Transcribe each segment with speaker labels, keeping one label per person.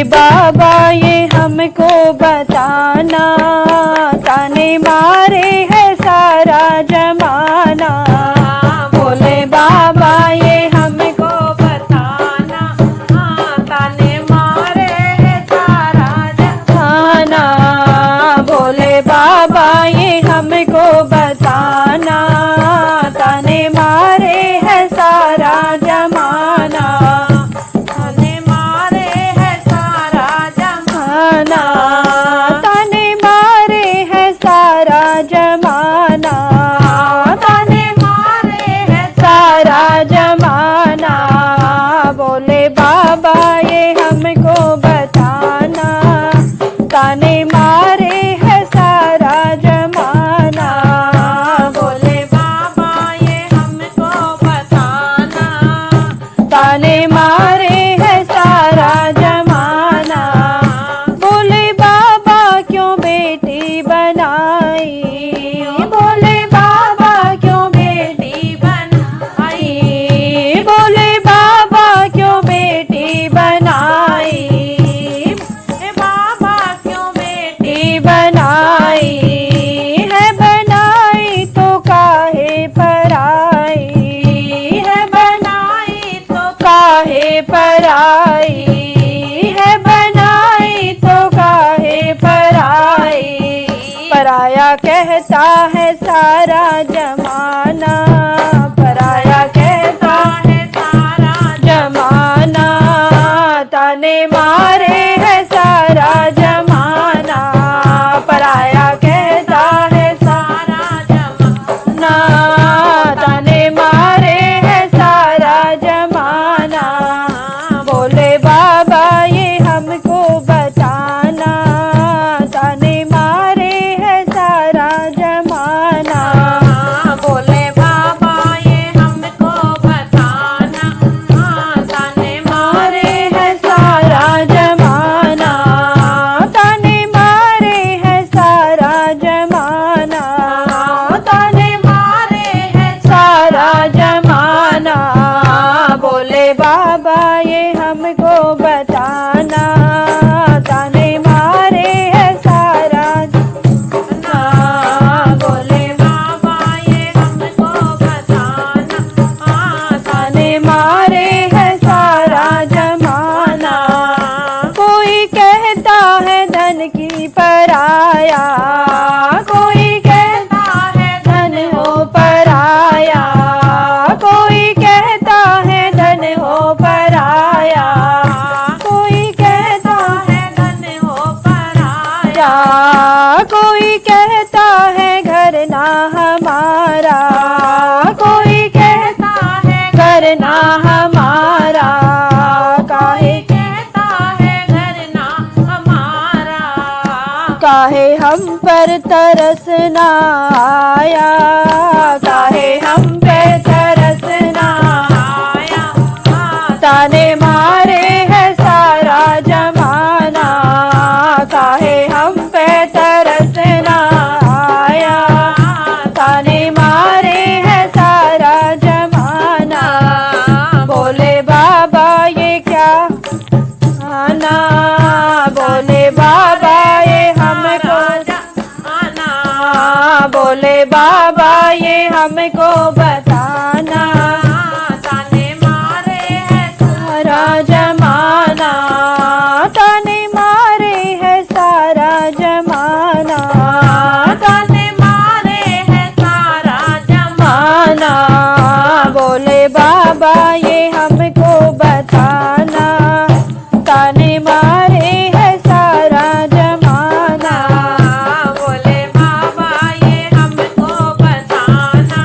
Speaker 1: बाबा ये हमको बताना, ताने मारे है सारा जमाना। भोले बाबा ये हमको बताना, ताने मारे है सारा जमाना। भोले बाबा ये हमको बताना, ताने मारे है सारा जमाना। ताने मारे है सारा जमाना, ताने मारे है सारा जमाना, ताने मारे है सारा जमाना। भोले बाबा ये हमको बताना, ताने मारे है सारा जमाना। भोले बाबा ये हमको बताना, ताने मारे है सारा जमाना। भोले बाबा क्यों बेटी बनाई, भोले बाबा क्यों बेटी बनाई, भोले बाबा क्यों बेटी बनाई, बाबा क्यों बेटी बनाई है। बनाई तो काहे पराई है, बनाई तो काहे पराई है, बनाई तो काहे पराई। पराया कहता है सारा जमाना, पराया कहता है सारा जमाना। ताने मारे है सारा जमाना, पराया कहता है सारा जमाना। ताने मारे है सारा जमाना। भोले बाबा ये हमको बताना, ताने मारे है सारा जमाना। भोले बाबा ये हमको बताना, ताने मारे है सारा जमाना। ताने मारे है सारा जमाना, ताने मारे है सारा जमाना। भोले बाबा ये हमको बताना, ताने मारे है सारा जमाना। भोले बाबा ये हमको बताना, ताने मारे है सारा जमाना। कोई कहता है धन की पराया, कोई कहता है धन हो पराया, कोई कहता है धन हो पराया, कोई कहता है धन हो पराया। कोई कहता है घर ना हमारा, कोई कहता है घर ना हमारा। काहे कहता है घर ना हमारा, काहे हम पर तरस ना आया, काहे हम पे तरस ना आया। ताने मारे है सारा जमाना, काहे हम पे तरस ना आया। ताने मारे है सारा जमाना। भोले बाबा ये क्या आना, भोले बाबा ये हमको आना। भोले बाबा ये हमको बताना, ताने मारे है सारा जमाना। ताने मारे है सारा जमाना, ताने मारे है सारा जमाना। भोले बाबा ये हमको बताना, ताने मारे है सारा जमाना। भोले बाबा ये हमको बताना,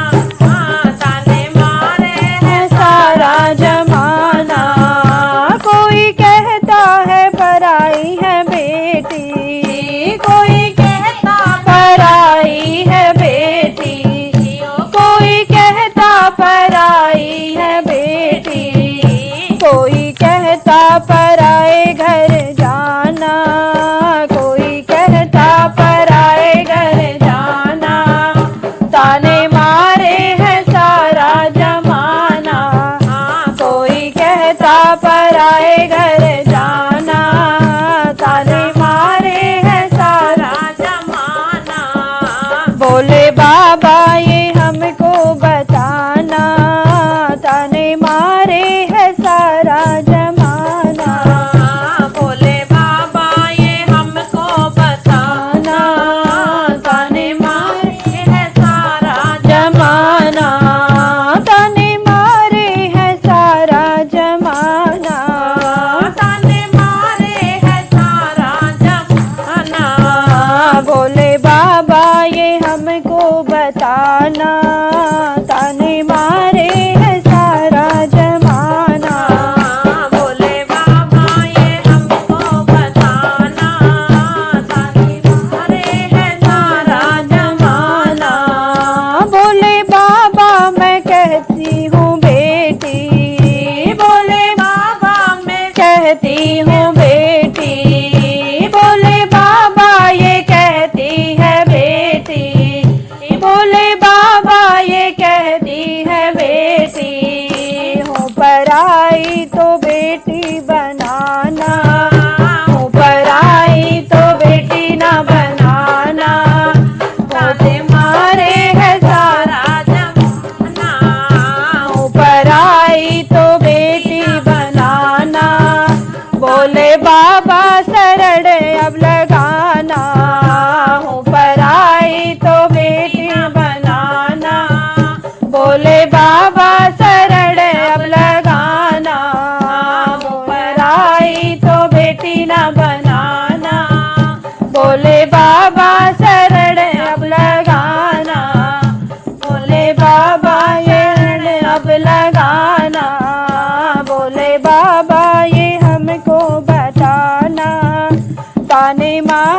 Speaker 1: बाबा शरण अब लगाना, हूँ पराई तो बेटी बनाना। बोले बाबा शरण अब लगाना, हूँ पराई तो बेटी न बनाना। बोले बाबा शरण अब लगाना, बोले बाबा शरण अब लगाना। बोले बाबा ये हमको बताना, ताने मार